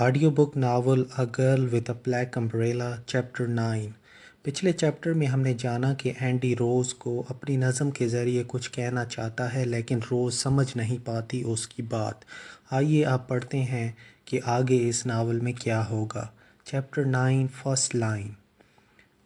Audio book novel a girl with a black umbrella chapter 9। पिछले chapter में हमने जाना कि एंडी रोज़ को अपनी नज़म के ज़रिए कुछ कहना चाहता है, लेकिन रोज़ समझ नहीं पाती उसकी बात। आइए आप पढ़ते हैं कि आगे इस नावल में क्या होगा। Chapter 9 first line.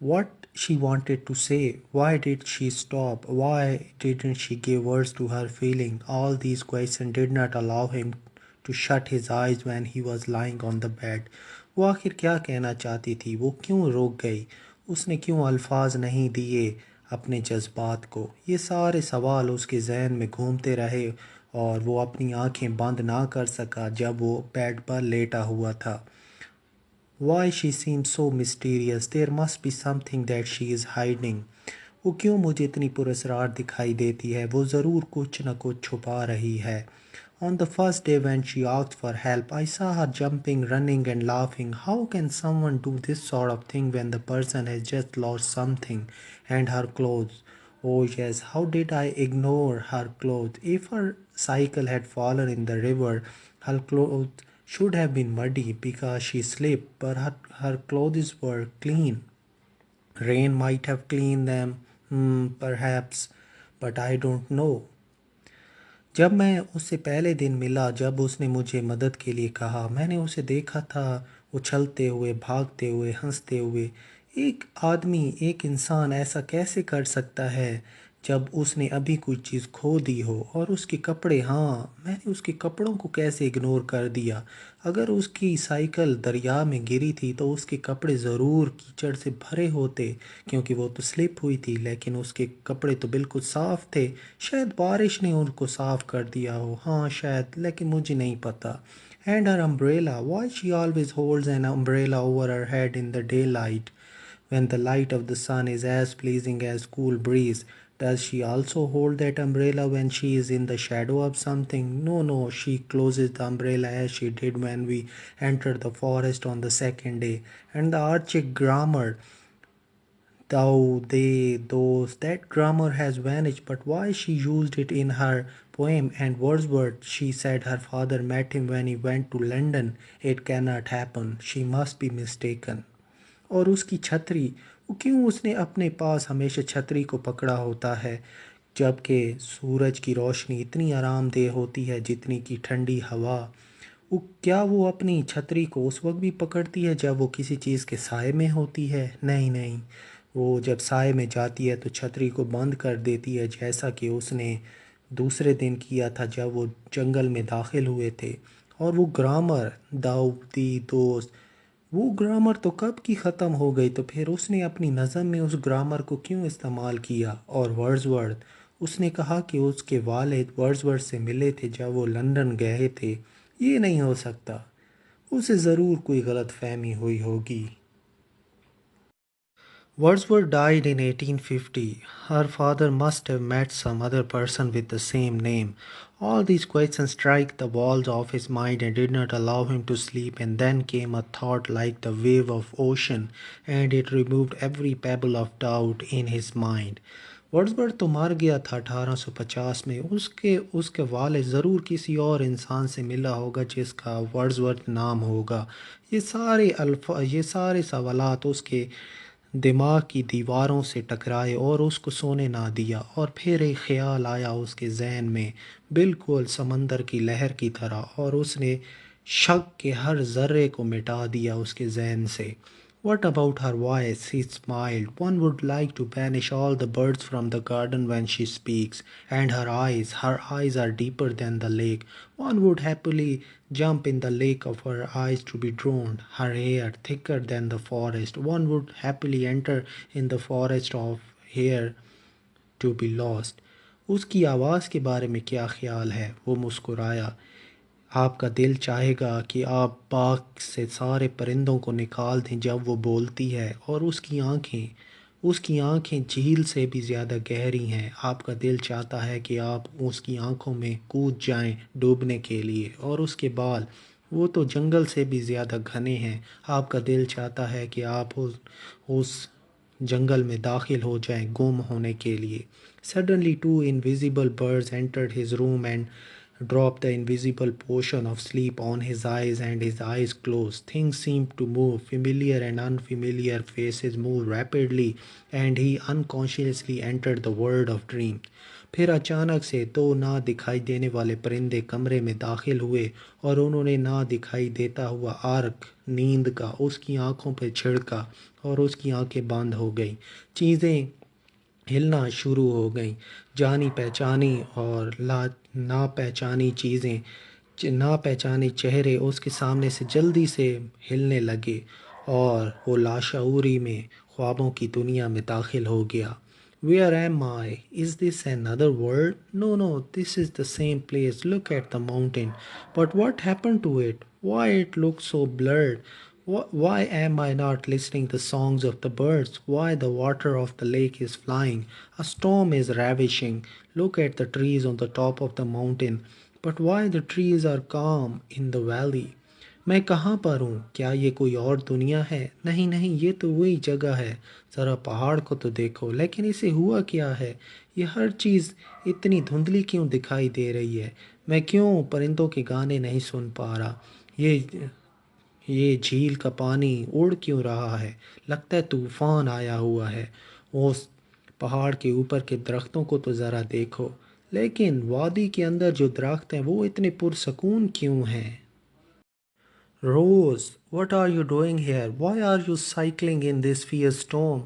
What she wanted to say, why did she stop, why didn't she give words to her feeling? All these questions did not allow him to shut his eyes when he was lying on the bed. वो आखिर क्या कहना चाहती थी, वो क्यों रुक गई, उसने क्यों अल्फाज नहीं दिए अपने जज्बात को। ये सारे सवाल उसके जहन में घूमते रहे और वो अपनी आंखें बंद ना कर सका जब वो बेड पर लेटा हुआ था। Why she seems so mysterious? There must be something that she is hiding. वो क्यों मुझे इतनी पुरस्कार दिखाई देती है, वो ज़रूर कुछ न कुछ छुपा रही है। On the first day when she asked for help, I saw her jumping, running and laughing. How can someone do this sort of thing when the person has just lost something and her clothes? Oh yes, how did I ignore her clothes? If her cycle had fallen in the river, her clothes should have been muddy because she slipped, but her clothes were clean. Rain might have cleaned them, perhaps, but I don't know. जब मैं उससे पहले दिन मिला, जब उसने मुझे मदद के लिए कहा, मैंने उसे देखा था उछलते हुए, भागते हुए, हंसते हुए। एक आदमी, एक इंसान ऐसा कैसे कर सकता है जब उसने अभी कोई चीज़ खो दी हो। और उसके कपड़े, हाँ, मैंने उसके कपड़ों को कैसे इग्नोर कर दिया। अगर उसकी साइकिल दरिया में गिरी थी तो उसके कपड़े ज़रूर कीचड़ से भरे होते, क्योंकि वो तो स्लिप हुई थी, लेकिन उसके कपड़े तो बिल्कुल साफ़ थे। शायद बारिश ने उनको साफ़ कर दिया हो, हाँ शायद, लेकिन मुझे नहीं पता। And her umbrella, why she always holds an umbrella over her head in the daylight when the light of the sun is as pleasing as cool breeze? Does she also hold that umbrella when she is in the shadow of something? No, no, she closes the umbrella as she did when we entered the forest on the second day. And the archaic grammar, thou, they, those, that grammar has vanished, but why she used it in her poem. And Wordsworth, she said her father met him when he went to London. It cannot happen. She must be mistaken. और उसकी छतरी, वो क्यों उसने अपने पास हमेशा छतरी को पकड़ा होता है, जबकि सूरज की रोशनी इतनी आरामदेह होती है जितनी कि ठंडी हवा। वो क्या वो अपनी छतरी को उस वक्त भी पकड़ती है जब वो किसी चीज़ के साए में होती है? नहीं नहीं, वो जब साए में जाती है तो छतरी को बंद कर देती है, जैसा कि उसने दूसरे दिन किया था जब वो जंगल में दाखिल हुए थे। और वो ग्रामर, दाऊ दी दोस्त, वो ग्रामर तो कब की ख़त्म हो गई, तो फिर उसने अपनी नज़म में उस ग्रामर को क्यों इस्तेमाल किया। और वर्ड्सवर्थ, उसने कहा कि उसके वालिद वर्ड्सवर्थ से मिले थे जब वो लंदन गए थे। ये नहीं हो सकता, उसे ज़रूर कोई गलत फहमी हुई होगी। Wordsworth died in 1850. Her father must have met some other person with the same name. All these questions struck the walls of his mind and did not allow him to sleep. And then came a thought like the wave of ocean, and it removed every pebble of doubt in his mind. Wordsworth तो मर गया था 1850 में। उसके उसके वालिद ज़रूर किसी और इंसान से मिला होगा जिसका वर्ड्सवर्थ नाम होगा। ये सारे सवालात उसके दिमाग की दीवारों से टकराए और उसको सोने ना दिया। और फिर एक ख्याल आया उसके जहन में, बिल्कुल समंदर की लहर की तरह, और उसने शक के हर ज़र्रे को मिटा दिया उसके जहन से। What about her voice? He smiled. One would like to banish all the birds from the garden when she speaks. And her eyes are deeper than the lake. One would happily jump in the lake of her eyes to be drowned. Her hair thicker than the forest. One would happily enter in the forest of hair to be lost. उसकी आवाज़ के बारे में क्या ख्याल है? वो मुस्कुराया। आपका दिल चाहेगा कि आप बाग से सारे परिंदों को निकाल दें जब वो बोलती है। और उसकी आंखें झील से भी ज़्यादा गहरी हैं। आपका दिल चाहता है कि आप उसकी आंखों में कूद जाएं डूबने के लिए। और उसके बाल, वो तो जंगल से भी ज़्यादा घने हैं। आपका दिल चाहता है कि आप उस जंगल में दाखिल हो जाएं गुम होने के लिए। Suddenly two invisible birds entered his room and dropped the invisible potion of sleep on his eyes, and his eyes closed. Things seemed to move. Familiar and unfamiliar faces moved rapidly, and he unconsciously entered the world of dreams. फिर अचानक से दो ना दिखाई देने वाले परिंदे कमरे में दाखिल हुए और उन्होंने ना दिखाई देता हुआ आर्क नींद का उसकी आंखों पर छिड़का और उसकी आंखें बंद हो गईं। चीज़ें हिलना शुरू हो गईं। जानी पहचानी और ना पहचानी चीज़ें ना पहचाने चेहरे उसके सामने से जल्दी से हिलने लगे और वो लाशऊरी में ख्वाबों की दुनिया में दाखिल हो गया। Where am I? Is this another world? No, no, this is the same place. Look at the mountain. But what happened to it? Why it looks so blurred? Why am I not listening to the songs of the birds? Why the water of the lake is flying? A storm is ravishing. Look at the trees on the top of the mountain. But why the trees are calm in the valley? मैं कहाँ पर हूँ? क्या ये कोई और दुनिया है? नहीं नहीं, ये तो वही जगह है। ज़रा पहाड़ को तो देखो, लेकिन इसे हुआ क्या है? ये हर चीज़ इतनी धुंधली क्यों दिखाई दे रही है? मैं क्यों परिंदों के गाने नहीं सुन पा रहा? ये झील का पानी उड़ क्यों रहा है? लगता है तूफान आया हुआ है। उस पहाड़ के ऊपर के दरख्तों को तो ज़रा देखो, लेकिन वादी के अंदर जो दरख्त हैं वो इतने पुरसकून क्यों हैं? Rose, what are you doing here? Why are you cycling in this fierce storm?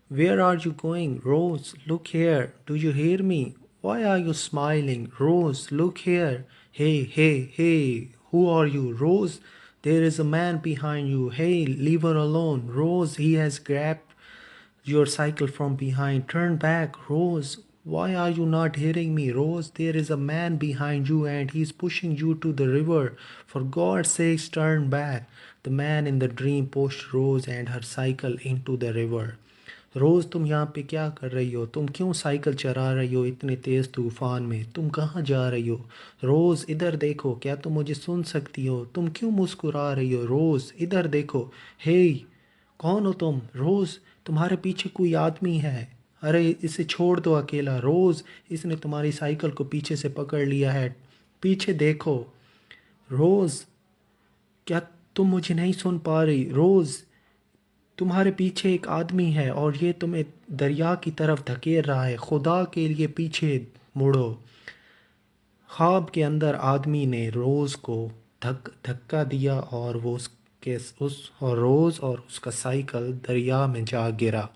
Where are you going? Rose, look here. Do you hear me? Why are you smiling? Rose, look here. Hey, hey, hey. Who are you? Rose, there is a man behind you. Hey, leave her alone. Rose, he has grabbed your cycle from behind. Turn back, Rose. Why are you not hearing me, Rose? There is a man behind you and he's pushing you to the river. For God's sake, turn back. The man in the dream pushed Rose and her cycle into the river. रोज़ तुम यहाँ पे क्या कर रही हो? तुम क्यों cycle चला रही हो इतने तेज़ तूफ़ान में? तुम कहाँ जा रही हो? रोज़ इधर देखो, क्या तुम मुझे सुन सकती हो? तुम क्यों मुस्कुरा रही हो? रोज़ इधर देखो। हे, कौन हो तुम? रोज़, तुम्हारे पीछे कोई आदमी है। अरे इसे छोड़ दो अकेला। रोज़, इसने तुम्हारी साइकिल को पीछे से पकड़ लिया है। पीछे देखो। रोज़, क्या तुम मुझे नहीं सुन पा रही? रोज़, तुम्हारे पीछे एक आदमी है और ये तुम्हें दरिया की तरफ धकेल रहा है। खुदा के लिए पीछे मुड़ो। ख्वाब के अंदर आदमी ने रोज़ को धक्का दिया और वो उसके उस और रोज़ और उसका साइकिल दरिया में जा गिरा।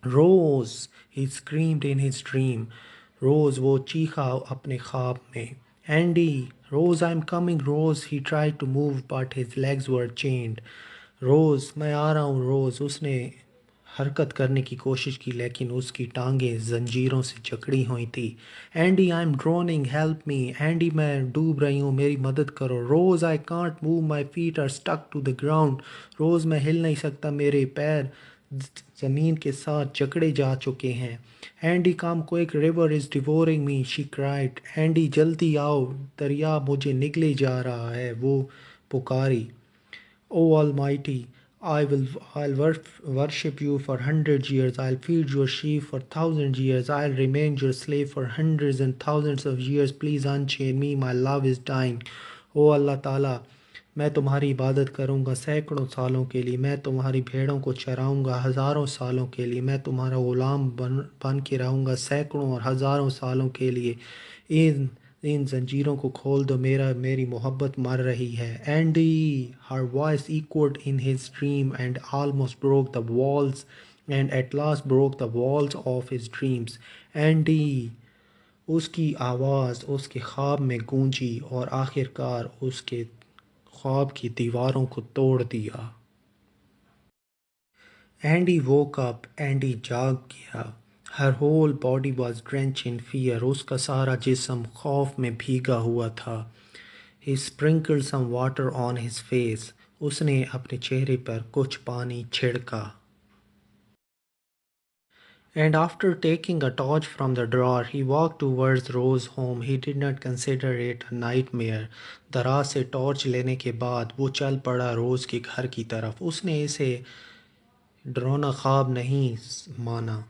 रोज़, he screamed in his dream. रोज़, वो चीखा अपने ख्वाब में। Andy, Rose, I'm coming, Rose, he tried to move but his legs were chained. Rose, मैं आ रहा हूँ, रोज़, उसने हरकत करने की कोशिश की लेकिन उसकी टांगें जंजीरों से जकड़ी हुई थी। Andy, I am drowning, help me. Andy, मैं डूब रही हूँ, मेरी मदद करो। Rose, I can't move, my feet are stuck to the ground. Rose, मैं हिल नहीं सकता, मेरे पैर ज़मीन के साथ जकड़े जा चुके हैं। Andy, come quick, river is devouring me, she cried. Andy, जल्दी आओ, दरिया मुझे निगले जा रहा है, वो पुकारी। O Almighty, I'll worship you for 100 years. I'll feed your sheep for 1,000 years. I'll remain your slave for hundreds and thousands of years. Please unchain me. My love is dying. ओ अल्लाह ताला, मैं तुम्हारी इबादत करूँगा सैकड़ों सालों के लिए। मैं तुम्हारी भेड़ों को चराऊँगा हज़ारों सालों के लिए। मैं तुम्हारा ग़ुलाम बन के रहूँगा सैकड़ों और हज़ारों सालों के लिए। इन इन जंजीरों को खोल दो, मेरी मोहब्बत मर रही है। Andy, her voice echoed in his dream and almost broke the walls and at last broke the walls of his dreams. Andy, उसकी आवाज़ उसके ख्वाब में गूंजी और आखिरकार उसके ख्वाब की दीवारों को तोड़ दिया। एंडी woke up, एंडी जाग गया। Her whole body was drenched in fear. उसका सारा जिस्म खौफ में भीगा हुआ था। He sprinkled some water on his face. उसने अपने चेहरे पर कुछ पानी छिड़का। And after taking a torch from the drawer, he walked towards Rose's home. He did not consider it a nightmare. दराज से टॉर्च लेने के बाद वो चल पड़ा रोज़ के घर की तरफ। उसने इसे डरावना ख्वाब नहीं माना।